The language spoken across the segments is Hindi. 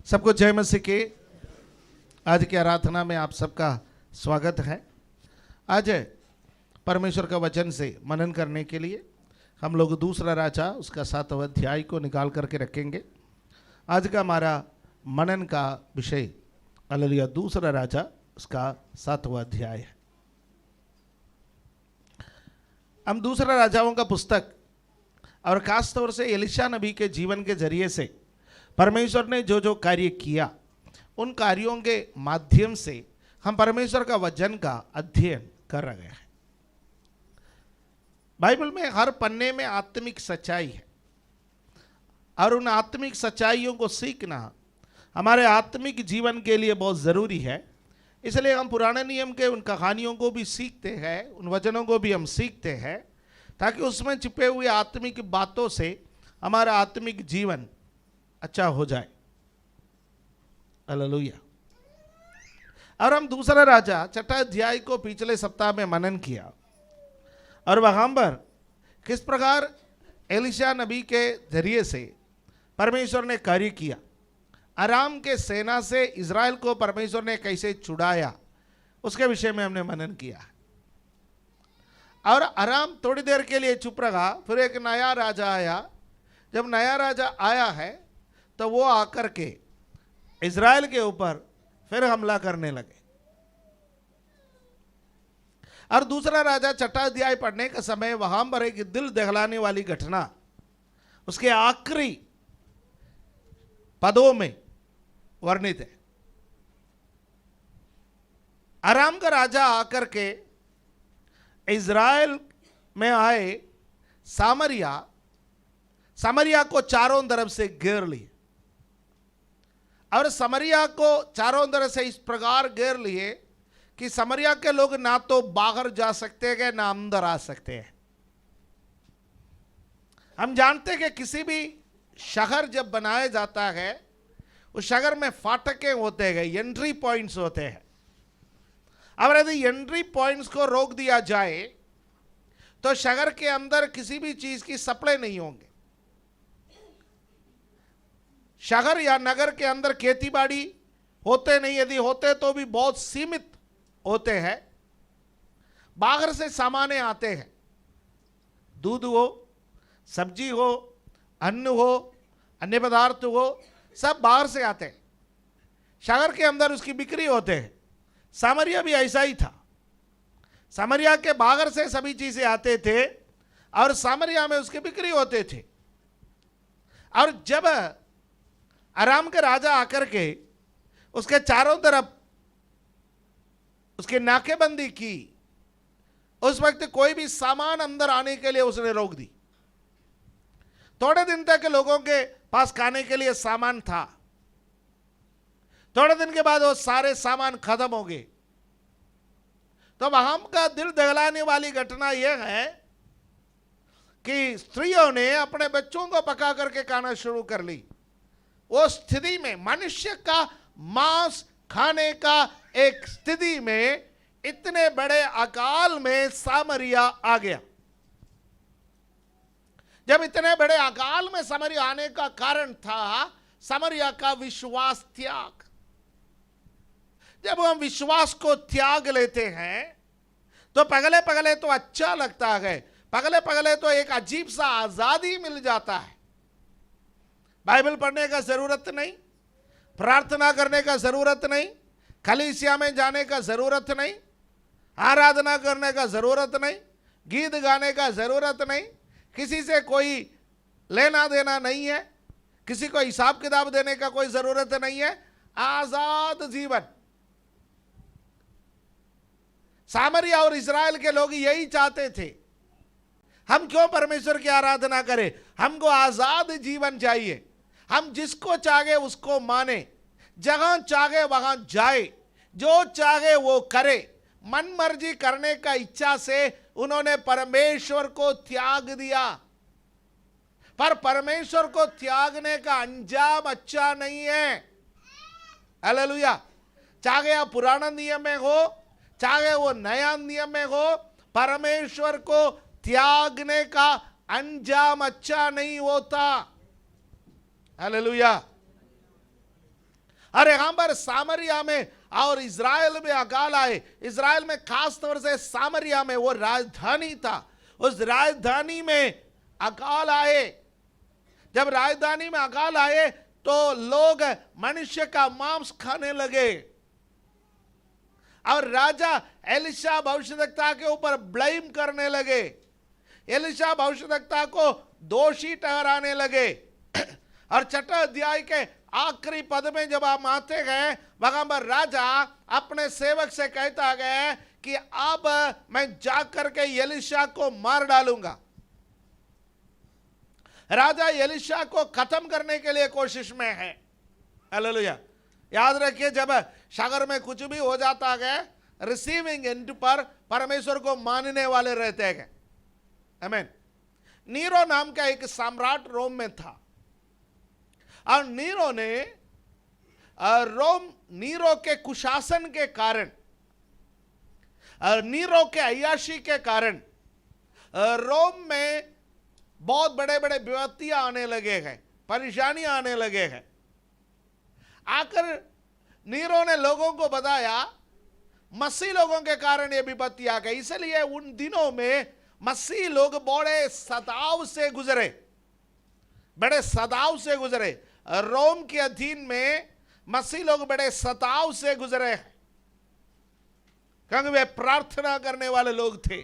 सबको जय मसीह के। आज की आराधना में आप सबका स्वागत है। आज परमेश्वर का वचन से मनन करने के लिए हम लोग दूसरा राजा उसका 7वां अध्याय को निकाल करके रखेंगे। आज का हमारा मनन का विषय हालेलुया दूसरा राजा उसका 7वां अध्याय है। हम दूसरा राजाओं का पुस्तक और खास तौर से एलिशा नबी के जीवन के जरिए से परमेश्वर ने जो जो कार्य किया उन कार्यों के माध्यम से हम परमेश्वर का वचन का अध्ययन कर रहे हैं। बाइबल में हर पन्ने में आत्मिक सच्चाई है और उन आत्मिक सच्चाइयों को सीखना हमारे आत्मिक जीवन के लिए बहुत ज़रूरी है। इसलिए हम पुराने नियम के उन कहानियों को भी सीखते हैं, उन वचनों को भी हम सीखते हैं ताकि उसमें छिपे हुए आत्मिक बातों से हमारा आत्मिक जीवन अच्छा हो जाए। हालेलुया। और हम दूसरा राजा 6वां अध्याय को पिछले सप्ताह में मनन किया और वहां पर किस प्रकार एलिशा नबी के जरिए से परमेश्वर ने कार्य किया, अराम के सेना से इज़राइल को परमेश्वर ने कैसे छुड़ाया, उसके विषय में हमने मनन किया। और अराम थोड़ी देर के लिए चुप रहा, फिर एक नया राजा आया। जब नया राजा आया है तो वो आकर के इज़राइल के ऊपर फिर हमला करने लगे। और दूसरा राजा 6वां अध्याय पढ़ने का समय वहां पर एक दिल दहलाने वाली घटना उसके आखिरी पदों में वर्णित है। अराम का राजा आकर के इज़राइल में आए, सामरिया को चारों तरफ से घेर लिए और समरिया को चारों तरफ से इस प्रकार घेर लिए कि समरिया के लोग ना तो बाहर जा सकते हैं ना अंदर आ सकते हैं। हम जानते हैं कि किसी भी शहर जब बनाया जाता है उस शहर में फाटकें होते हैं, एंट्री पॉइंट्स होते हैं। अब यदि एंट्री पॉइंट्स को रोक दिया जाए तो शहर के अंदर किसी भी चीज की सप्लाई नहीं होंगे। शहर या नगर के अंदर खेती बाड़ी होते नहीं, यदि होते तो भी बहुत सीमित होते हैं। बाहर से सामान आते हैं, दूध हो, सब्जी हो, अन्न हो, अन्य पदार्थ हो, सब बाहर से आते हैं। शहर के अंदर उसकी बिक्री होते हैं। सामरिया भी ऐसा ही था। सामरिया के बाहर से सभी चीजें आते थे और सामरिया में उसकी बिक्री होते थे। और जब अराम के राजा आकर के उसके चारों तरफ उसकी नाकेबंदी की, उस वक्त कोई भी सामान अंदर आने के लिए उसने रोक दी। थोड़े दिन तक लोगों के पास खाने के लिए सामान था, थोड़े दिन के बाद वो सारे सामान खत्म हो गए। तो वहां का दिल दहलाने वाली घटना यह है कि स्त्रियों ने अपने बच्चों को पका करके खाना शुरू कर ली। वो स्थिति में, मनुष्य का मांस खाने का एक स्थिति में, इतने बड़े अकाल में सामरिया आ गया। जब इतने बड़े अकाल में सामरिया आने का कारण था सामरिया का विश्वास त्याग। जब हम विश्वास को त्याग लेते हैं तो पगले पगले तो अच्छा लगता है, पगले पगले तो एक अजीब सा आजादी मिल जाता है। बाइबल पढ़ने का जरूरत नहीं, प्रार्थना करने का जरूरत नहीं, कलीसिया में जाने का जरूरत नहीं, आराधना करने का जरूरत नहीं, गीत गाने का जरूरत नहीं, किसी से कोई लेना देना नहीं है, किसी को हिसाब किताब देने का कोई जरूरत नहीं है। आजाद जीवन। सामरिया और इज़राइल के लोग यही चाहते थे। हम क्यों परमेश्वर की आराधना करें? हमको आजाद जीवन चाहिए। हम जिसको चाहे उसको माने, जहां चाहे वहां जाए, जो चाहे वो करे। मन मर्जी करने का इच्छा से उन्होंने परमेश्वर को त्याग दिया। पर परमेश्वर को त्यागने का अंजाम अच्छा नहीं है। हालेलुया। चाहे आप पुराना नियम में हो, चाहे वो नया नियम में हो, परमेश्वर को त्यागने का अंजाम अच्छा नहीं होता। हालेलुया। और यहां पर सामरिया में और इज़राइल में अकाल आए। इज़राइल में खास तौर से सामरिया में, वो राजधानी था, उस राजधानी में अकाल आए। जब राजधानी में अकाल आए तो लोग मनुष्य का मांस खाने लगे और राजा एलिशा भविष्यद्वक्ता के ऊपर ब्लेम करने लगे, एलिशा भविष्यद्वक्ता को दोषी ठहराने लगे। और छठे अध्याय के आखिरी पद में जब आप आते गए, वहां पर राजा अपने सेवक से कहता गया कि अब मैं जाकर के एलिशा को मार डालूंगा। राजा एलिशा को खत्म करने के लिए कोशिश में है। हालेलुया। याद रखिए, जब सागर में कुछ भी हो जाता है, रिसीविंग एंड पर परमेश्वर को मानने वाले रहते हैं। आमीन। नीरो नाम का एक सम्राट रोम में था और नीरो ने नीरो के कुशासन के कारण, नीरो के अय्याशी के कारण रोम में बहुत बड़े बड़े विपत्तियां आने लगे हैं, परेशानियां आने लगे हैं। आकर नीरो ने लोगों को बताया मसीह लोगों के कारण ये विपत्ति आ गई, इसलिए उन दिनों में मसीह लोग बड़े सताव से गुजरे, बड़े सताव से गुजरे। रोम के अधीन में मसीह लोग बड़े सताव से गुजरे हैं, क्योंकि वे प्रार्थना करने वाले लोग थे।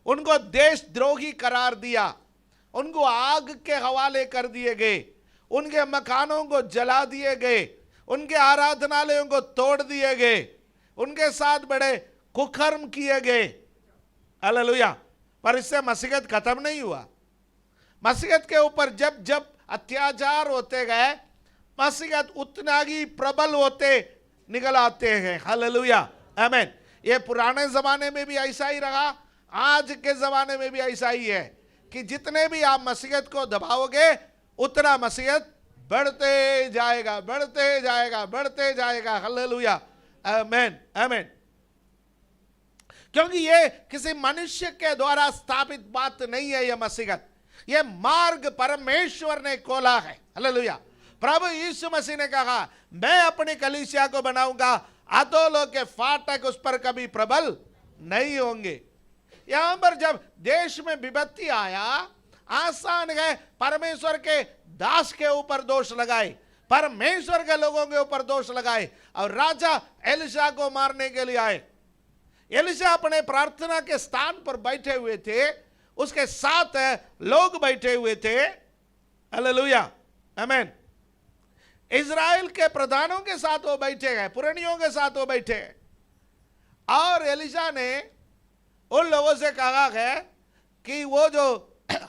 उनको देशद्रोही करार दिया, उनको आग के हवाले कर दिए गए, उनके मकानों को जला दिए गए, उनके आराधनालयों को तोड़ दिए गए, उनके साथ बड़े कुकर्म किए गए। हालेलुया। पर इससे मसीहत खत्म नहीं हुआ। मसीहत के ऊपर जब जब अत्याचार होते गए, मसीहत उतना ही प्रबल होते निकल आते हैं। हालेलुया। आमीन। ये पुराने जमाने में भी ऐसा ही रहा, आज के जमाने में भी ऐसा ही है कि जितने भी आप मसीहत को दबाओगे उतना मसीहत बढ़ते जाएगा, बढ़ते जाएगा, बढ़ते जाएगा। हालेलुया। आमीन, आमीन। क्योंकि ये किसी मनुष्य के द्वारा स्थापित बात नहीं है, ये मसीहत, ये मार्ग परमेश्वर ने खोला है। हालेलुया। प्रभु यीशु मसीह ने कहा, मैं अपनी कलीसिया को बनाऊंगा, अधोलोक के फाटक उस पर कभी प्रबल नहीं होंगे। यहां पर जब देश में विपत्ति आया, आसान है परमेश्वर के दास के ऊपर दोष लगाए, परमेश्वर के लोगों के ऊपर दोष लगाए और राजा एलिशा को मारने के लिए आए। एलिशा अपने प्रार्थना के स्थान पर बैठे हुए थे, उसके साथ लोग बैठे हुए थे। हालेलुया। आमीन। इज़राइल के प्रधानों के साथ वो बैठे हैं, पुरानियों के साथ वो बैठे हैं। और एलिशा ने उन लोगों से कहा है कि वो जो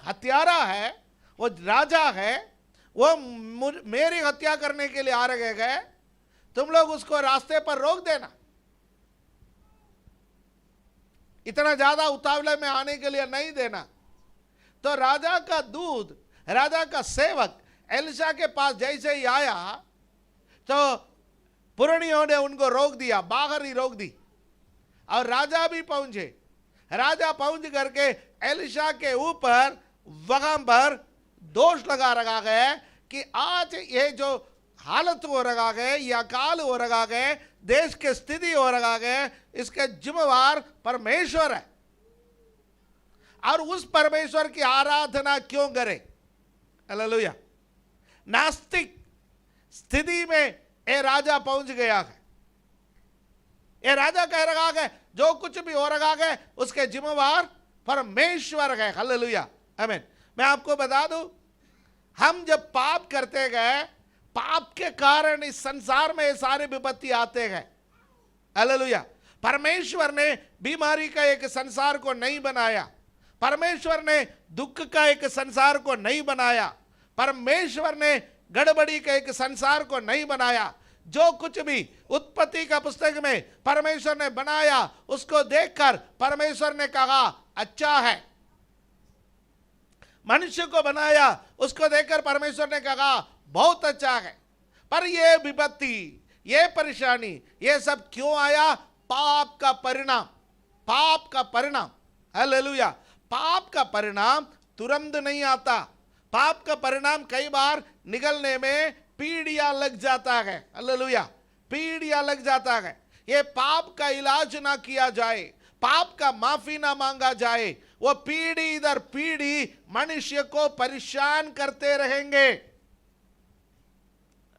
हत्यारा है, वो राजा है, वो मेरी हत्या करने के लिए आ रहे गए, तुम लोग उसको रास्ते पर रोक देना, इतना ज्यादा उतावले में आने के लिए नहीं देना। तो राजा का दूत, राजा का सेवक एलिशा के पास जैसे ही आया तो पुरानियों ने उनको रोक दिया, बाहर ही रोक दी। और राजा भी पहुंचे, राजा पहुंच करके एलिशा के ऊपर वहां पर दोष लगा रखा है कि आज ये जो हालत हो रखा है, यह अकाल हो रखा है, देश की स्थिति हो रखा है, इसके जिम्मेवार परमेश्वर है। और उस परमेश्वर की आराधना क्यों करें? हालेलुया। नास्तिक स्थिति में ये राजा पहुंच गया है। ये राजा कह रहा है जो कुछ भी हो रहा है उसके जिम्मेवार परमेश्वर है। हालेलुया। आमीन। मैं आपको बता दूं, हम जब पाप करते गए, पाप के कारण इस संसार में सारे विपत्ति आते हैं। हालेलुया। परमेश्वर ने बीमारी का एक संसार को नहीं बनाया, परमेश्वर ने दुख का एक संसार को नहीं बनाया, परमेश्वर ने गड़बड़ी के एक संसार को नहीं बनाया। जो कुछ भी उत्पत्ति का पुस्तक में परमेश्वर ने बनाया, उसको देखकर परमेश्वर ने कहा अच्छा है। मनुष्य को बनाया, उसको देखकर परमेश्वर ने कहा बहुत अच्छा है। पर ये विपत्ति, ये परेशानी, ये सब क्यों आया? पाप का परिणाम, पाप का परिणाम। हालेलुया। पाप का परिणाम तुरंत नहीं आता, पाप का परिणाम कई बार निगलने में पीढ़ियां लग जाता है। हालेलुया, पीढ़ियां लग जाता है। ये पाप का इलाज ना किया जाए, पाप का माफी ना मांगा जाए, वो पीढ़ी दर पीढ़ी मनुष्य को परेशान करते रहेंगे।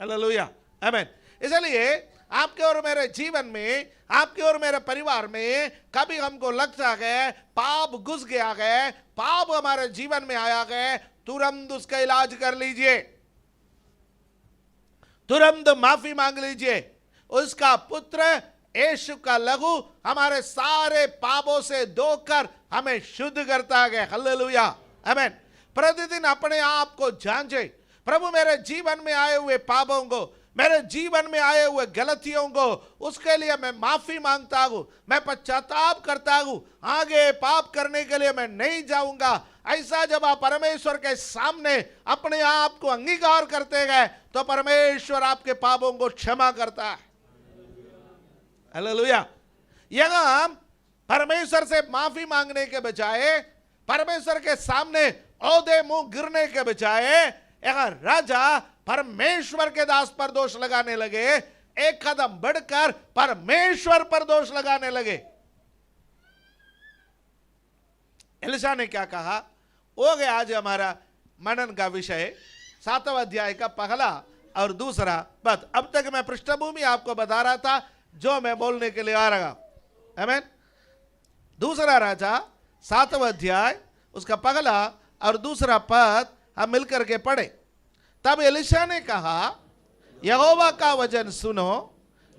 हालेलुया, आमीन। इसलिए आपके और मेरे जीवन में, आपके और मेरे परिवार में कभी हमको लगता है पाप घुस गया है, पाप हमारे जीवन में आया है, तुरंत उसका इलाज कर लीजिए, तुरंत माफी मांग लीजिए। उसका पुत्र यीशु का लहू हमारे सारे पापों से धोकर हमें शुद्ध करता है। हालेलुया, आमीन। प्रतिदिन अपने आप को जांचे, प्रभु मेरे जीवन में आए हुए पापों को, मेरे जीवन में आए हुए गलतियों को, उसके लिए मैं माफी मांगता हूं, मैं पश्चाताप करता हूं, आगे पाप करने के लिए मैं नहीं जाऊंगा। ऐसा जब आप परमेश्वर के सामने अपने आप को अंगीकार करते हैं तो परमेश्वर आपके पापों को क्षमा करता है। हालेलुया। यहां परमेश्वर से माफी मांगने के बजाय, परमेश्वर के सामने औदे मुंह गिरने के बजाय, यहां राजा परमेश्वर के दास पर दोष लगाने लगे, एक कदम बढ़कर परमेश्वर पर दोष लगाने लगे। एलिशा ने क्या कहा, हो गया आज हमारा मनन का विषय 7वां अध्याय का पहला और दूसरा पद। अब तक मैं पृष्ठभूमि आपको बता रहा था जो मैं बोलने के लिए आ रहा। आमीन। दूसरा राजा 7वां अध्याय उसका पहला और दूसरा पद हम मिलकर के पढ़े। तब एलिशा ने कहा, यहोवा का वचन सुनो,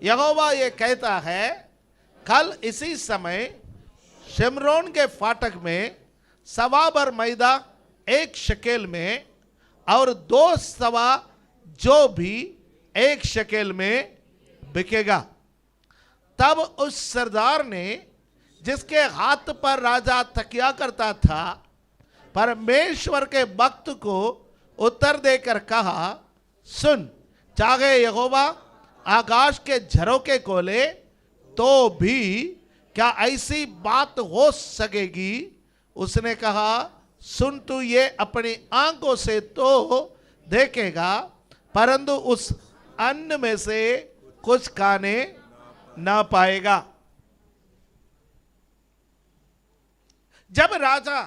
यहोवा ये कहता है, कल इसी समय शिमरोन के फाटक में 1.25 बर मैदा 1 शकेल में और 2 सवा जो भी 1 शकेल में बिकेगा। तब उस सरदार ने, जिसके हाथ पर राजा तकिया करता था, परमेश्वर के भक्त को उत्तर देकर कहा, सुन, चाहे यहोवा आकाश के झरोखे खोले तो भी क्या ऐसी बात हो सकेगी? उसने कहा, सुन, तू ये अपनी आंखों से तो देखेगा, परंतु उस अन्न में से कुछ खाने ना पाएगा। जब राजा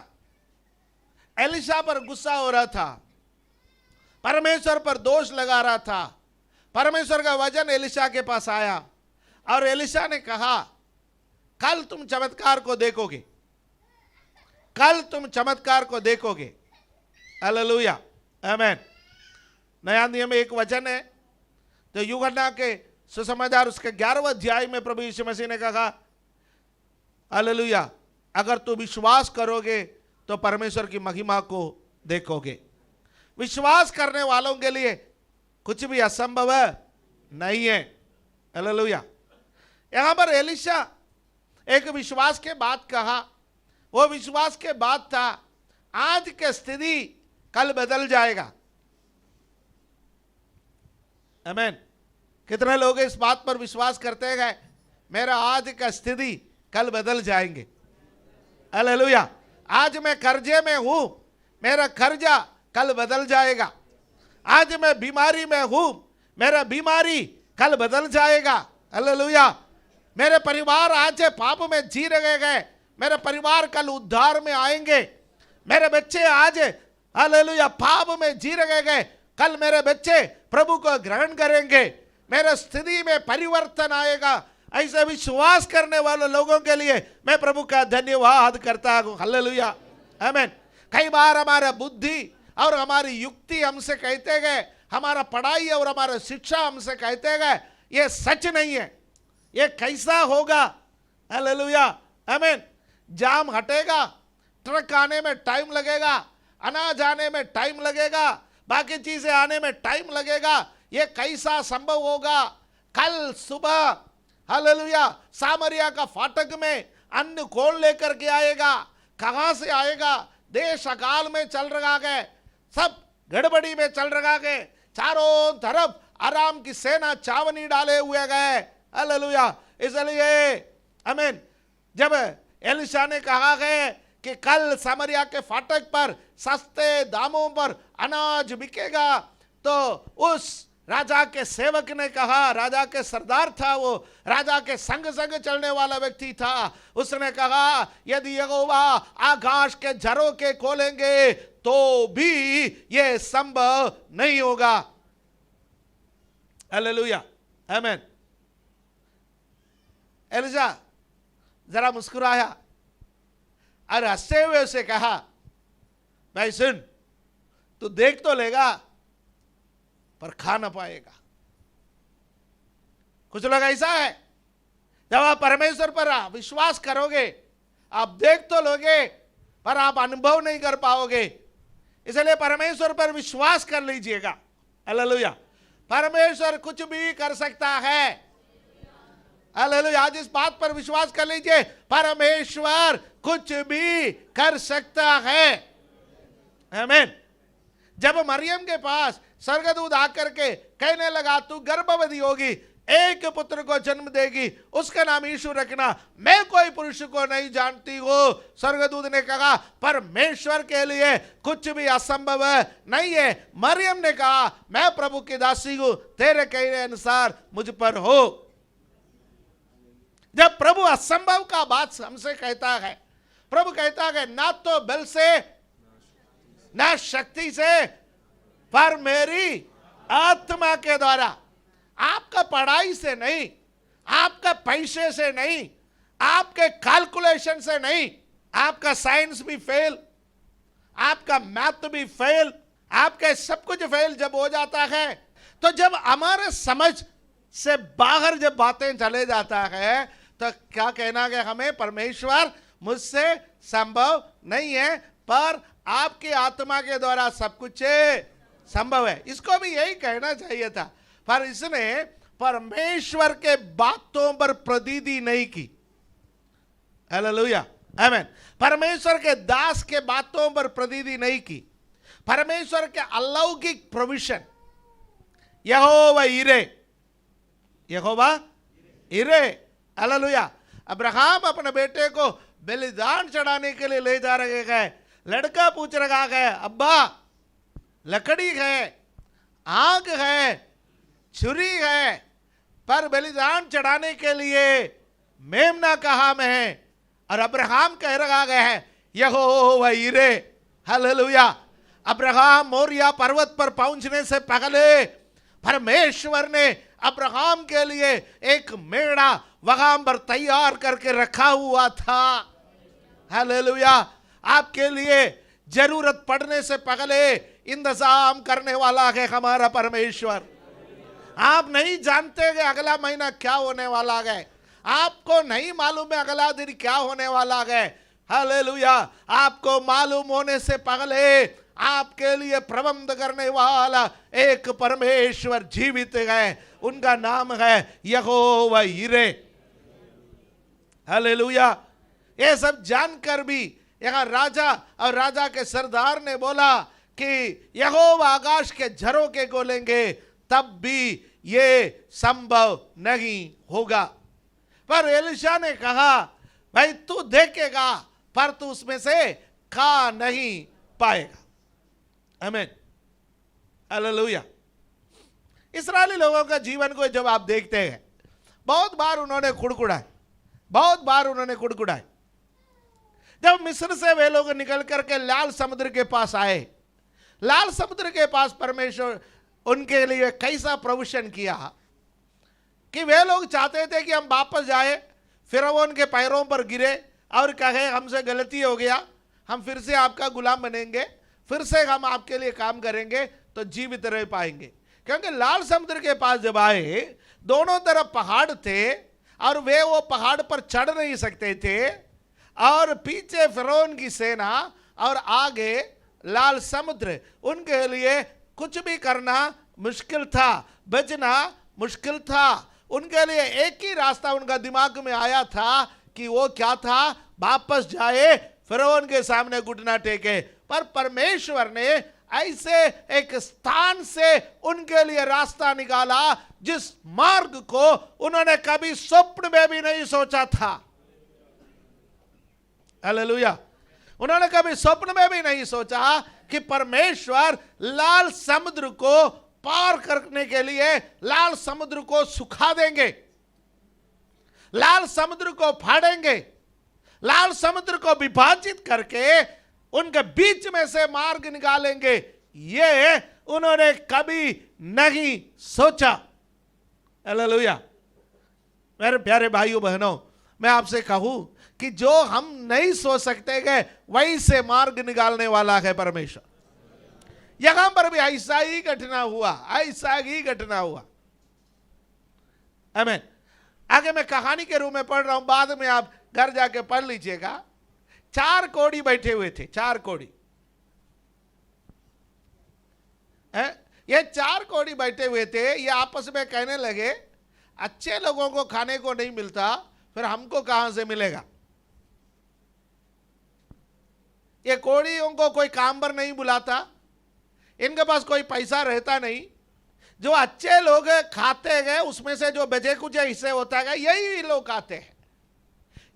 एलिशा पर गुस्सा हो रहा था, परमेश्वर पर दोष लगा रहा था, परमेश्वर का वचन एलिशा के पास आया और एलिशा ने कहा, कल तुम चमत्कार को देखोगे, कल तुम चमत्कार को देखोगे। हालेलुया, आमीन। नया नियम में एक वचन है, तो यूहन्ना के सुसमाचार उसके 11वें अध्याय में प्रभु यीशु मसीह ने कहा, हालेलुया, अगर तू विश्वास करोगे तो परमेश्वर की महिमा को देखोगे। विश्वास करने वालों के लिए कुछ भी असंभव नहीं है। हालेलुया। यहां पर एलिशा एक विश्वास के बाद कहा, वो विश्वास के बाद था, आज की स्थिति कल बदल जाएगा। आमीन। कितने लोग इस बात पर विश्वास करते हैं, मेरा आज का स्थिति कल बदल जाएंगे। हालेलुया। आज मैं कर्जे में हूं, मेरा कर्जा कल बदल जाएगा। आज मैं बीमारी में हूं, मेरा बीमारी कल बदल जाएगा। हालेलुया। मेरे परिवार आज पाप में जी रहे गए, मेरे परिवार कल उद्धार में आएंगे। मेरे बच्चे आज हालेलुया पाप में जी रहे गए, कल मेरे बच्चे प्रभु को ग्रहण करेंगे, मेरे स्थिति में परिवर्तन आएगा। ऐसे विश्वास करने वाले लोगों के लिए मैं प्रभु का धन्यवाद करता हूं। हालेलुया, आमीन। कई बार हमारा बुद्धि और हमारी युक्ति हमसे कहते गए, हमारा पढ़ाई और हमारा शिक्षा हमसे कहते गए, ये सच नहीं है, ये कैसा होगा। हालेलुया, आमीन। जाम हटेगा, ट्रक आने में टाइम लगेगा, अनाज आने में टाइम लगेगा, बाकी चीजें आने में टाइम लगेगा, ये कैसा संभव होगा। कल सुबह हालेलुया सामरिया का फाटक में अन्न कौन लेकर के आएगा, कहां से आएगा। देश अकाल में चल रहा है, सब गड़बड़ी में चल रहा है, चारों तरफ आराम की सेना चावनी डाले हुए गए। हालेलुया। इसलिए आमीन, जब एलिशा ने कहा है कि कल सामरिया के फाटक पर सस्ते दामों पर अनाज बिकेगा, तो उस राजा के सेवक ने कहा, राजा के सरदार था वो, राजा के संग संग चलने वाला व्यक्ति था, उसने कहा यदि यहोवा आकाश के झरों के खोलेंगे तो भी यह संभव नहीं होगा। हालेलुया, आमीन। एलिशा जरा मुस्कुराया और हंसते हुए उसे कहा, भाई सुन, तू देख तो लेगा पर खा ना पाएगा। कुछ लोग ऐसा है, जब आप परमेश्वर पर विश्वास करोगे, आप देख तो लोगे पर आप अनुभव नहीं कर पाओगे। इसलिए परमेश्वर पर विश्वास कर लीजिएगा। हालेलुया, परमेश्वर कुछ भी कर सकता है। हालेलुया, आज इस बात पर विश्वास कर लीजिए, परमेश्वर कुछ भी कर सकता है। आमीन। जब मरियम के पास स्वर्गदूत आकर के कहने लगा तू गर्भवती होगी, एक पुत्र को जन्म देगी, उसका नाम यीशु रखना, मैं कोई पुरुष को नहीं जानती हूं, स्वर्गदूत ने कहा परमेश्वर के लिए कुछ भी असंभव नहीं है। मरियम ने कहा मैं प्रभु की दासी हूं, तेरे कहने अनुसार मुझ पर हो। जब प्रभु असंभव का बात हमसे कहता है, प्रभु कहता है ना तो बल से ना शक्ति से, पर मेरी आत्मा के द्वारा। आपका पढ़ाई से नहीं, आपका पैसे से नहीं, आपके कैलकुलेशन से नहीं। आपका साइंस भी फेल, आपका मैथ भी फेल, आपके सब कुछ फेल जब हो जाता है, तो जब हमारे समझ से बाहर जब बातें चले जाता है, तो क्या कहना है हमें, परमेश्वर मुझसे संभव नहीं है, पर आपकी आत्मा के द्वारा सब कुछ संभव है। इसको भी यही कहना चाहिए था, पर इसने परमेश्वर के बातों पर प्रतीति नहीं की। हालेलुया, आमीन। परमेश्वर के दास के बातों पर प्रतीति नहीं की। परमेश्वर के अलौकिक प्रोविजन, यहोवा इरे, यहोवा इरे। हालेलुया। अब्राहम अपने बेटे को बलिदान चढ़ाने के लिए ले जा रहे हैं। लड़का पूछ रहा है अब्बा लकड़ी है, आग है, छुरी है, पर बलिदान चढ़ाने के लिए मेमना कहाँ में है? और अब्राहम कह रहा है यहोवा इरे। हालेलुया। अब्राहम मोरिया पर्वत पर पहुंचने से पहले परमेश्वर ने अब्राहम के लिए एक मेढ़ा वहां पर तैयार करके रखा हुआ था। हालेलुया। आपके लिए जरूरत पड़ने से पहले इंतजाम करने वाला है हमारा परमेश्वर। आप नहीं जानते कि अगला महीना क्या होने वाला है, आपको नहीं मालूम है अगला दिन क्या होने वाला है। हालेलुया। आपको मालूम होने से पहले आपके लिए प्रबंध करने वाला एक परमेश्वर जीवित है, उनका नाम है यहोवा यिरे। हालेलुया। ये सब जानकर भी यहाँ राजा और राजा के सरदार ने बोला कि यहोवा आकाश के झरों के खोलेंगे तब भी ये संभव नहीं होगा। पर एलिशा ने कहा भाई तू देखेगा पर तू उसमें से खा नहीं पाएगा। आमीन। हालेलुया। इस्राएली लोगों का जीवन को जब आप देखते हैं, बहुत बार उन्होंने कुड़कुड़ाए, बहुत बार उन्होंने कुड़कुड़ाए। जब मिस्र से वे लोग निकल करके लाल समुद्र के पास आए, लाल समुद्र के पास परमेश्वर उनके लिए कैसा प्रोविजन किया कि वे लोग चाहते थे कि हम वापस जाए, फिरौन के पैरों पर गिरे और कहे हमसे गलती हो गया, हम फिर से आपका गुलाम बनेंगे, फिर से हम आपके लिए काम करेंगे तो जीवित रह पाएंगे। क्योंकि लाल समुद्र के पास जब आए, दोनों तरफ पहाड़ थे और वे वो पहाड़ पर चढ़ नहीं सकते थे, और पीछे फिरौन की सेना और आगे लाल समुद्र, उनके लिए कुछ भी करना मुश्किल था, बचना मुश्किल था। उनके लिए एक ही रास्ता उनका दिमाग में आया था कि वो क्या था, वापस जाए फिरौन के सामने घुटना टेके। पर परमेश्वर ने ऐसे एक स्थान से उनके लिए रास्ता निकाला जिस मार्ग को उन्होंने कभी स्वप्न में भी नहीं सोचा था। हालेलुया। उन्होंने कभी स्वप्न में भी नहीं सोचा कि परमेश्वर लाल समुद्र को पार करने के लिए लाल समुद्र को सुखा देंगे, लाल समुद्र को फाड़ेंगे, लाल समुद्र को विभाजित करके उनके बीच में से मार्ग निकालेंगे। ये उन्होंने कभी नहीं सोचा। हालेलुया। मेरे प्यारे भाइयों बहनों, मैं आपसे कहूं कि जो हम नहीं सोच सकते गए वहीं से मार्ग निकालने वाला है परमेश्वर। यहां पर भी ऐसा ही घटना हुआ, ऐसा ही घटना हुआ। आमीन। आगे मैं कहानी के रूप में पढ़ रहा हूं, बाद में आप घर जाके पढ़ लीजिएगा। 4 कोढ़ी बैठे हुए थे, 4 कोढ़ी। ये 4 कोढ़ी बैठे हुए थे। ये आपस में कहने लगे, अच्छे लोगों को खाने को नहीं मिलता, फिर हमको कहां से मिलेगा। ये कोढ़ियों को कोई काम पर नहीं बुलाता, इनके पास कोई पैसा रहता नहीं। जो अच्छे लोग खाते गए उसमें से जो बचे कुछ हिस्से होता है यही लोग खाते हैं,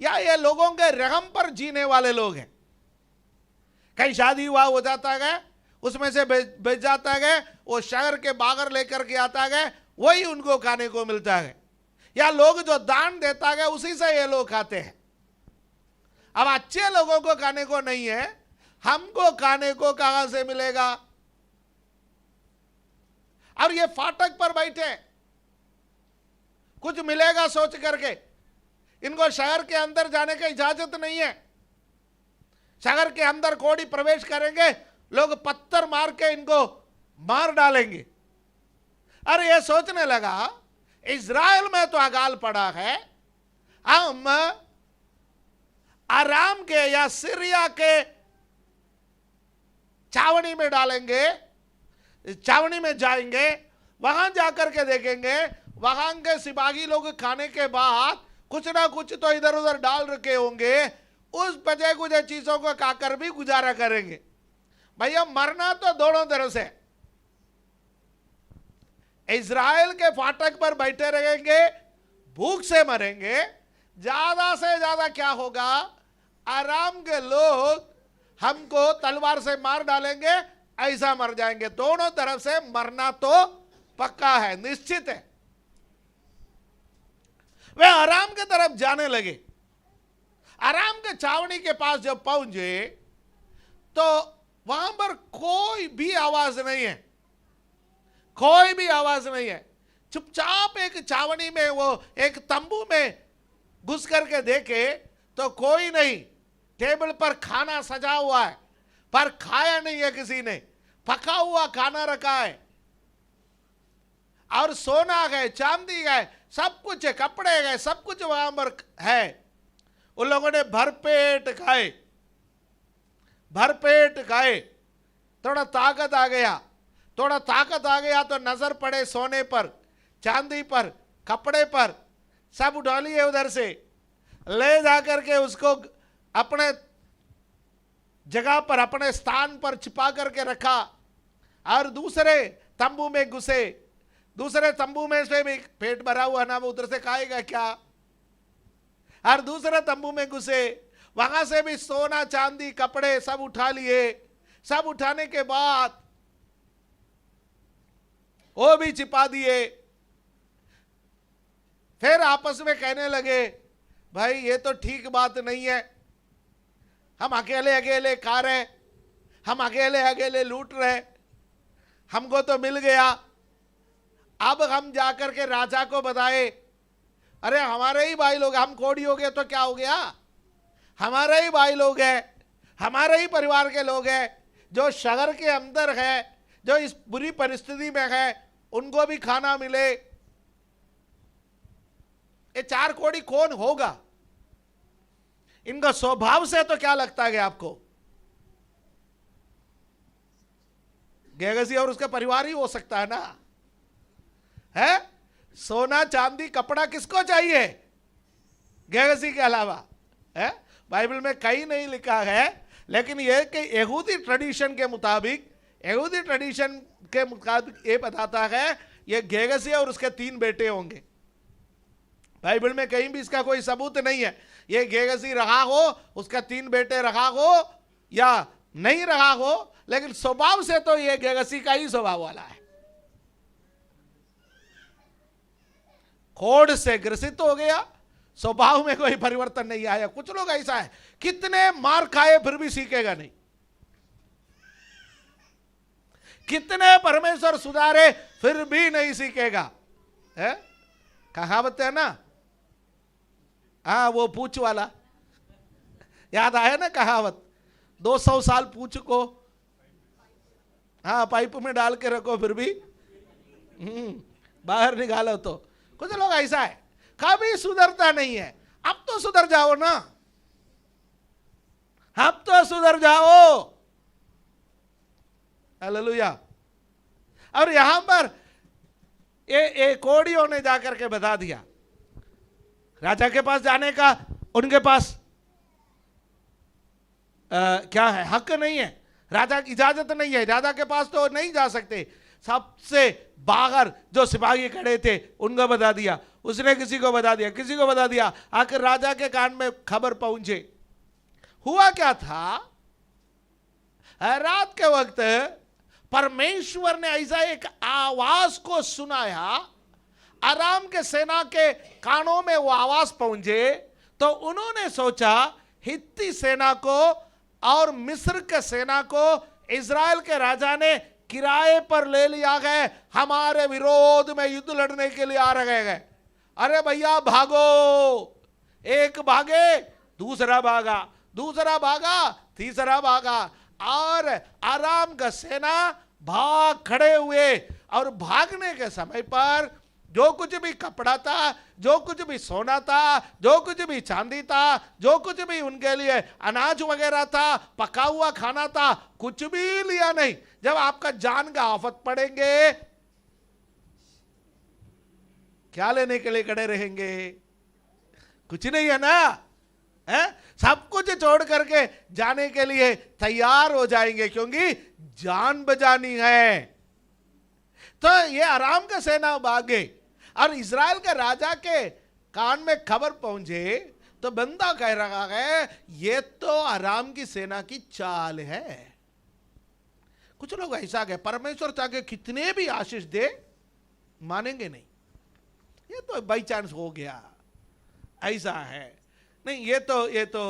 या ये लोगों के रहम पर जीने वाले लोग हैं। कहीं शादी हुआ हो जाता है, उसमें से बेच जाता है, वो शहर के बागर लेकर के आता है, वही उनको खाने को मिलता है। या लोग जो दान देता है उसी से ये लोग खाते हैं। अब अच्छे लोगों को खाने को नहीं है, हमको खाने को कहां से मिलेगा। और ये फाटक पर बैठे, कुछ मिलेगा सोच करके। इनको शहर के अंदर जाने की इजाजत नहीं है। शहर के अंदर कोढ़ी प्रवेश करेंगे, लोग पत्थर मार के इनको मार डालेंगे। अरे ये सोचने लगा, इज़राइल में तो अकाल पड़ा है, हम आराम के या सीरिया के छावनी में डालेंगे, छावनी में जाएंगे, वहां जाकर के देखेंगे, वहां के सिपाही लोग खाने के बाद कुछ ना कुछ तो इधर उधर डाल रखे होंगे, उस बचे कुछ चीजों को खाकर भी गुजारा करेंगे। भैया मरना तो दोनों तरह से। इज़राइल के फाटक पर बैठे रहेंगे, भूख से मरेंगे। ज्यादा से ज्यादा क्या होगा, आराम के लोग हमको तलवार से मार डालेंगे, ऐसा मर जाएंगे। दोनों तरफ से मरना तो पक्का है, निश्चित है। वे आराम की तरफ जाने लगे। आराम के छावनी के पास जब पहुंचे तो वहां पर कोई भी आवाज नहीं है, कोई भी आवाज नहीं है। चुपचाप एक छावनी में, वो एक तंबू में घुस करके देखे तो कोई नहीं। टेबल पर खाना सजा हुआ है, पर खाया नहीं है किसी ने। पका हुआ खाना रखा है, और सोना है, चांदी है, सब कुछ है, कपड़े है, सब कुछ वहां पर है। उन लोगों ने भरपेट खाए, भरपेट खाए। थोड़ा ताकत आ गया, थोड़ा ताकत आ गया तो नजर पड़े सोने पर, चांदी पर, कपड़े पर, सब उठा लिए उधर से, ले जाकर के उसको अपने जगह पर, अपने स्थान पर छिपा करके रखा। और दूसरे तंबू में घुसे। दूसरे तंबू में से भी पेट भरा हुआ ना, वो उधर से खाएगा क्या। और दूसरे तंबू में घुसे, वहां से भी सोना चांदी कपड़े सब उठा लिए। सब उठाने के बाद वो भी छिपा दिए। फिर आपस में कहने लगे, भाई ये तो ठीक बात नहीं है, हम अकेले अकेले खा रहे, हम अकेले अकेले लूट रहे, हमको तो मिल गया। अब हम जाकर के राजा को बताए, अरे हमारे ही भाई लोग, हम कोढ़ी हो गए तो क्या हो गया, हमारे ही भाई लोग हैं, हमारे ही परिवार के लोग हैं, जो शहर के अंदर है, जो इस बुरी परिस्थिति में है, उनको भी खाना मिले। ये 4 कोढ़ी कौन होगा? इनका स्वभाव से तो क्या लगता है आपको? गेहजी और उसका परिवार ही हो सकता है ना, है? सोना चांदी कपड़ा किसको चाहिए गेहजी के अलावा, है? बाइबल में कहीं नहीं लिखा है, लेकिन यह कि यहूदी ट्रेडिशन के मुताबिक, यहूदी ट्रेडिशन के मुताबिक ये बताता है ये गेहजी और उसके 3 बेटे होंगे। बाइबल में कहीं भी इसका कोई सबूत नहीं है। ये गेहजी रहा हो, उसका 3 बेटे रहा हो, या नहीं रहा हो, लेकिन स्वभाव से तो ये गेगसी का ही स्वभाव वाला है। कोढ़ से ग्रसित हो गया, स्वभाव में कोई परिवर्तन नहीं आया। कुछ लोग ऐसा है, कितने मार खाए फिर भी सीखेगा नहीं, कितने परमेश्वर सुधारे फिर भी नहीं सीखेगा। है कहावत है ना, हाँ वो पूछ वाला, याद आया ना कहावत, 200 साल पूछ को हाँ पाइप में डाल के रखो फिर भी बाहर निकालो। तो कुछ लोग ऐसा है, कभी सुधरता नहीं है। अब तो सुधर जाओ ना, अब तो सुधर जाओ। हालेलुया। और यहां पर ये कोढ़ियों ने जाकर के बता दिया, राजा के पास जाने का उनके पास क्या है, हक नहीं है, राजा की इजाजत नहीं है, राजा के पास तो नहीं जा सकते। सबसे बाहर जो सिपाही खड़े थे उनको बता दिया, उसने किसी को बता दिया, किसी को बता दिया, आखिर राजा के कान में खबर पहुंचे। हुआ क्या था, रात के वक्त परमेश्वर ने ऐसा एक आवाज को सुनाया, अराम के सेना के कानों में वो आवाज पहुंचे, तो उन्होंने सोचा हित्ती सेना को और मिस्र के सेना को इजराइल के राजा ने किराए पर ले लिया गए, हमारे विरोध में युद्ध लड़ने के लिए आ रहे गए। अरे भैया भागो, एक भागे दूसरा भागा, दूसरा भागा तीसरा भागा, और आराम का सेना भाग खड़े हुए। और भागने के समय पर जो कुछ भी कपड़ा था, जो कुछ भी सोना था, जो कुछ भी चांदी था, जो कुछ भी उनके लिए अनाज वगैरह था, पका हुआ खाना था, कुछ भी लिया नहीं। जब आपका जान का आफत पड़ेंगे, क्या लेने के लिए खड़े रहेंगे? कुछ नहीं है ना, है? सब कुछ छोड़ करके जाने के लिए तैयार हो जाएंगे, क्योंकि जान बचानी है। तो ये आराम का सेना भागे और इजराइल के राजा के कान में खबर पहुंचे, तो बंदा कह रहा है ये तो आराम की सेना की चाल है। कुछ लोग ऐसा कहे, परमेश्वर चाहे कितने भी आशीष दे मानेंगे नहीं, ये तो बाई चांस हो गया, ऐसा है नहीं, ये तो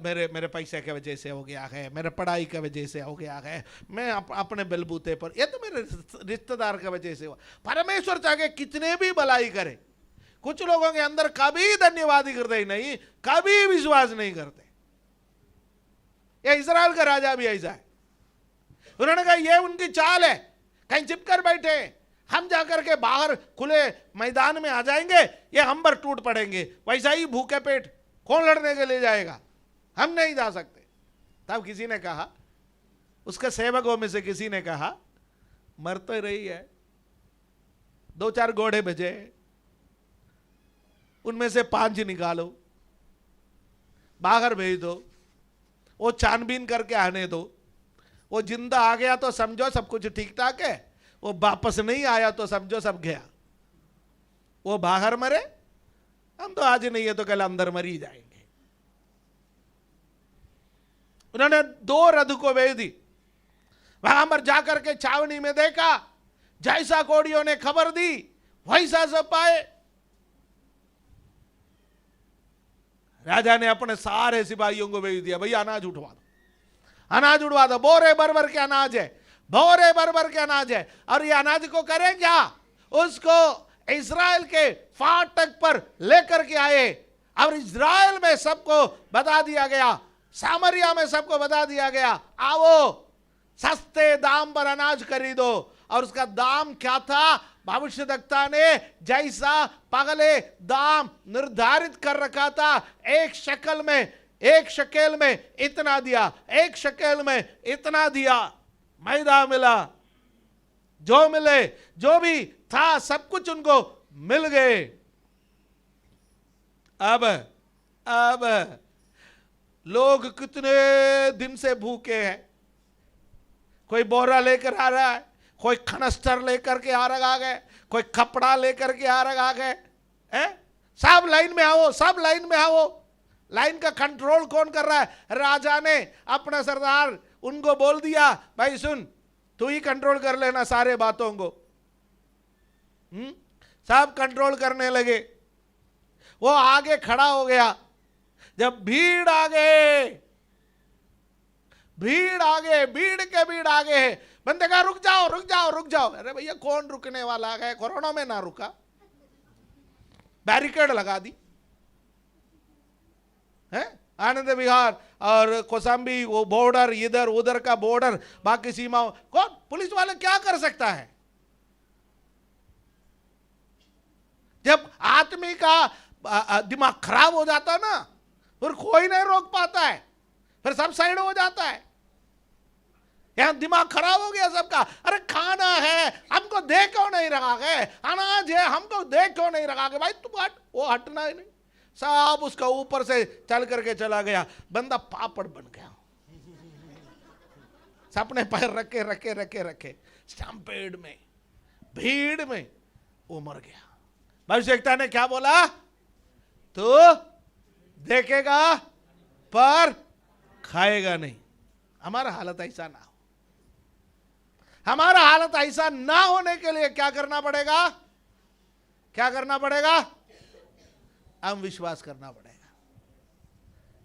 मेरे पैसे के वजह से हो गया है, मेरे पढ़ाई के वजह से हो गया है, मैं अपने बलबूते पर, ये तो मेरे रिश्तेदार के वजह से हुआ। परमेश्वर चाहे कितने भी भलाई करे, कुछ लोगों के अंदर कभी धन्यवाद हृदय नहीं, कभी विश्वास नहीं करते। ये इजराइल का राजा भी ऐसा है, उन्होंने कहा ये उनकी चाल है, कहीं चिपकर बैठे, हम जाकर के बाहर खुले मैदान में आ जाएंगे, ये हम पर टूट पड़ेंगे, वैसा ही भूखे पेट कौन लड़ने के लिए जाएगा, हम नहीं जा सकते। तब किसी ने कहा, उसके सेवकों में से किसी ने कहा, मर तो रही है, 2-4 घोड़े भेजे, उनमें से 5 निकालो, बाहर भेज दो, वो छानबीन करके आने दो, वो जिंदा आ गया तो समझो सब कुछ ठीक ठाक है, वो वापस नहीं आया तो समझो सब गया। वो बाहर मरे, हम तो आज नहीं है तो कल अंदर मर ही जाएंगे। उन्होंने 2 रथ को भेज दी, वहां पर जाकर के छावनी में देखा, जैसा कोढ़ियों ने खबर दी वैसा सब पाए। राजा ने अपने सारे सिपाहियों को भेज दिया, भैया अनाज उठवा दो, अनाज उठवा दो, बोरे भर भर के अनाज है, बोरे भर भर के अनाज है। और ये अनाज को करें क्या, उसको इजराइल के फाटक पर लेकर के आए, और इजराइल में सबको बता दिया गया, सामरिया में सबको बता दिया गया, आओ सस्ते दाम पर अनाज खरीदो। और उसका दाम क्या था, भविष्यद्वक्ता ने जैसा पगले दाम निर्धारित कर रखा था, 1 शकेल में इतना दिया, 1 शकेल में इतना दिया, मैदा मिला, जो मिले जो भी था सब कुछ उनको मिल गए। अब लोग कितने दिन से भूखे हैं, कोई बोरा लेकर आ रहा है, कोई खनस्तर लेकर के आ रहा है, कोई कपड़ा लेकर के आ रहा है, सब लाइन में आओ, सब लाइन में आओ, लाइन का कंट्रोल कौन कर रहा है? राजा ने अपना सरदार उनको बोल दिया, भाई सुन, तू ही कंट्रोल कर लेना सारे बातों को। सब कंट्रोल करने लगे। वो आगे खड़ा हो गया। जब भीड़ आगे, भीड़ आगे, भीड़ आगे है, बंदे कहा रुक जाओ रुक जाओ रुक जाओ। अरे भैया कौन रुकने वाला है? कोरोना में ना रुका, बैरिकेड लगा दी है। आनंद विहार और कोसांबी, वो बॉर्डर, इधर उधर का बॉर्डर, बाकी सीमाओं, कौन पुलिस वाले क्या कर सकता है? जब आदमी का दिमाग खराब हो जाता ना, फिर कोई नहीं रोक पाता है, फिर सब साइड हो जाता है। यहां दिमाग खराब हो गया सबका। अरे खाना है, हमको देख क्यों नहीं रखा है? अनाज है, हमको देख क्यों नहीं रखा है? भाई तुम हट, वो हटना ही नहीं। सब उसका ऊपर से चल करके चला गया। बंदा पापड़ बन गया। सपने पैर रखे रखे रखे रखे स्टैम्पेड में, भीड़ में वो मर गया। भविष्यवक्ता ने क्या बोला? तो देखेगा पर खाएगा नहीं। हमारा हालत ऐसा ना हो। हमारा हालत ऐसा ना होने के लिए क्या करना पड़ेगा? क्या करना पड़ेगा? हम विश्वास करना पड़ेगा।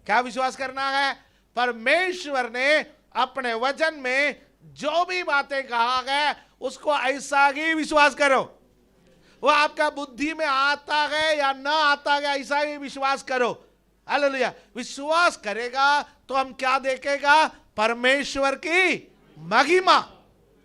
क्या विश्वास करना है? परमेश्वर ने अपने वचन में जो भी बातें कहा है उसको ऐसा ही विश्वास करो। वो आपका बुद्धि में आता है या ना आता है, ऐसा ही विश्वास करो। हालेलुया। विश्वास करेगा तो हम क्या देखेगा? परमेश्वर की महिमा।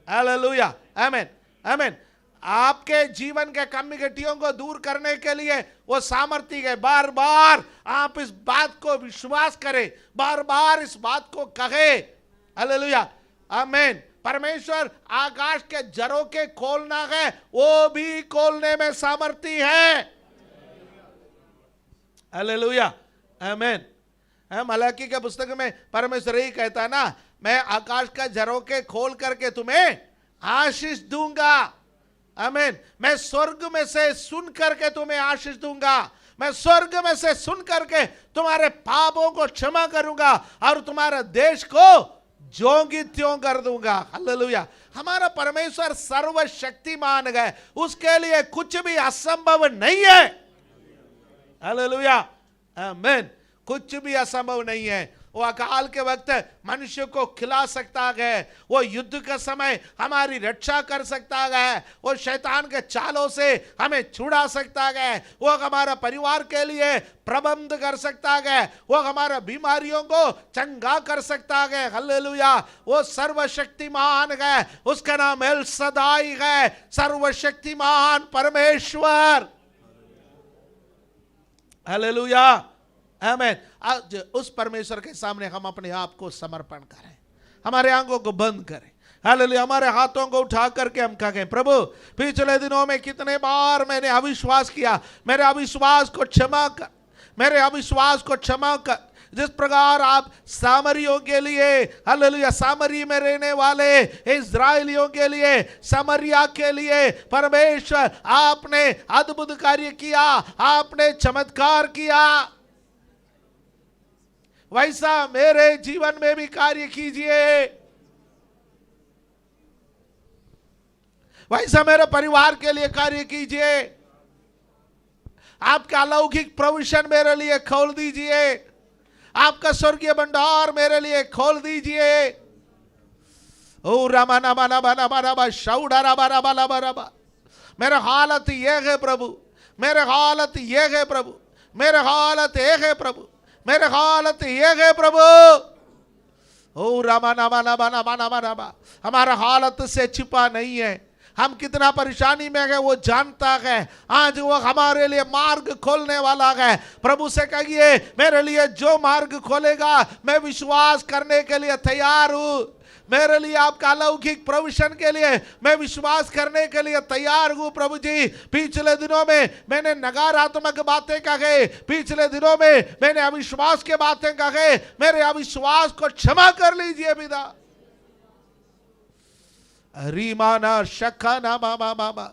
हालेलुया, आमीन आमीन। आपके जीवन के कमियों को दूर करने के लिए वो सामर्थ्य है। बार बार आप इस बात को विश्वास करें, बार बार इस बात को कहे। हालेलुया, आमीन। परमेश्वर आकाश के जरों के खोलना है, वो भी खोलने में सामर्थ्य है। हालेलुया, आमीन। मलाकी के पुस्तक में परमेश्वर यही कहता ना, मैं आकाश का जरों के खोल करके तुम्हें आशीष दूंगा। आमीन। मैं स्वर्ग में से सुन करके तुम्हें आशीष दूंगा। मैं स्वर्ग में से सुन करके तुम्हारे पापों को क्षमा करूंगा और तुम्हारे देश को ज्यों की त्यों कर दूंगा। हालेलुया। हमारा परमेश्वर सर्वशक्तिमान है, उसके लिए कुछ भी असंभव नहीं है। हालेलुया, आमीन। कुछ भी असंभव नहीं है। वो अकाल के वक्त मनुष्य को खिला सकता है, वो युद्ध के समय हमारी रक्षा कर सकता है, वो शैतान के चालों से हमें छुड़ा सकता है, वो हमारा परिवार के लिए प्रबंध कर सकता है, वो हमारा बीमारियों को चंगा कर सकता है। हालेलुया। वो सर्वशक्तिमान है, उसका नाम एल सदाई है, सर्वशक्तिमान परमेश्वर। हालेलुया, आमीन। आज उस परमेश्वर के सामने हम अपने आप को समर्पण करें, हमारे आंखों को बंद करें। हालेलुया। हमारे हाथों को उठा करके हम कहें, प्रभु पिछले दिनों में कितने बार मैंने अविश्वास किया, मेरे अविश्वास को क्षमा कर, मेरे अविश्वास को क्षमा कर। जिस प्रकार आप सामरियों के लिए, हालेलुया, सामरी में रहने वाले इस्राएलियों के लिए, समरिया के लिए परमेश्वर आपने अद्भुत कार्य किया, आपने चमत्कार किया, वैसा मेरे जीवन में भी कार्य कीजिए। वैसा मेरे परिवार के लिए कार्य कीजिए। आपका अलौकिक प्रोविजन मेरे लिए खोल दीजिए, आपका स्वर्गीय भंडार मेरे लिए खोल दीजिए। ओ रामाना बाना बाना बाना बा शौडा राबा राबा राबा राबा। मेरा हालत ये है प्रभु, मेरे हालत ये है प्रभु, मेरे हालत ये है प्रभु, मेरे हालत ये है प्रभु। ओ रामाना बाना बाना बाना बाना बा। हमारा हालत से छिपा नहीं है, हम कितना परेशानी में है वो जानता है। आज वो हमारे लिए मार्ग खोलने वाला है। प्रभु से कहिए, मेरे लिए जो मार्ग खोलेगा मैं विश्वास करने के लिए तैयार हूं। मेरे लिए आपका अलौकिक प्रोविजन के लिए मैं विश्वास करने के लिए तैयार हूं। प्रभु जी, पिछले दिनों में मैंने नकारात्मक बातें कहे, पिछले दिनों में मैंने अविश्वास के बातें कहे, मेरे अविश्वास को क्षमा कर लीजिए पिता। रीमाना शखाना मामा मामा।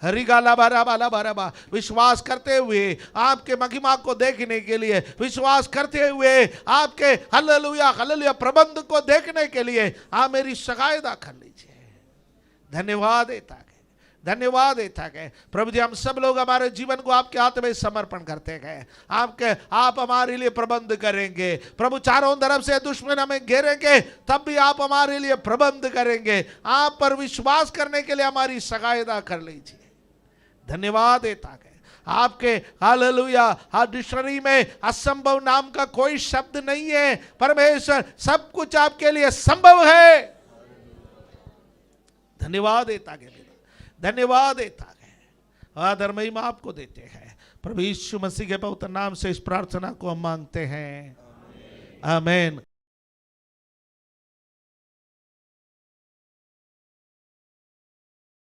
हरिगाला बारा बाला बारा बा, विश्वास करते हुए आपके महिमा को देखने के लिए, विश्वास करते हुए आपके हालेलुया हालेलुया प्रबंध को देखने के लिए आप मेरी सहायता कर लीजिए। धन्यवाद देता गए, धन्यवाद देता गए प्रभु जी। हम सब लोग हमारे जीवन को आपके हाथ में समर्पण करते गए। आप हमारे लिए प्रबंध करेंगे प्रभु। चारों तरफ से दुश्मन हमें घेरेंगे, तब भी आप हमारे लिए प्रबंध करेंगे। आप पर विश्वास करने के लिए हमारी सहायता कर लीजिए। धन्यवाद देता गए। आपके हालेलुया हर डिक्शनरी में असंभव नाम का कोई शब्द नहीं है। परमेश्वर सब कुछ आपके लिए संभव है। धन्यवाद देता गए, धन्यवाद देता गए। आदर महिमा आपको देते हैं प्रभु यीशु मसीह के पवित्र नाम से इस प्रार्थना को हम मांगते हैं, आमीन।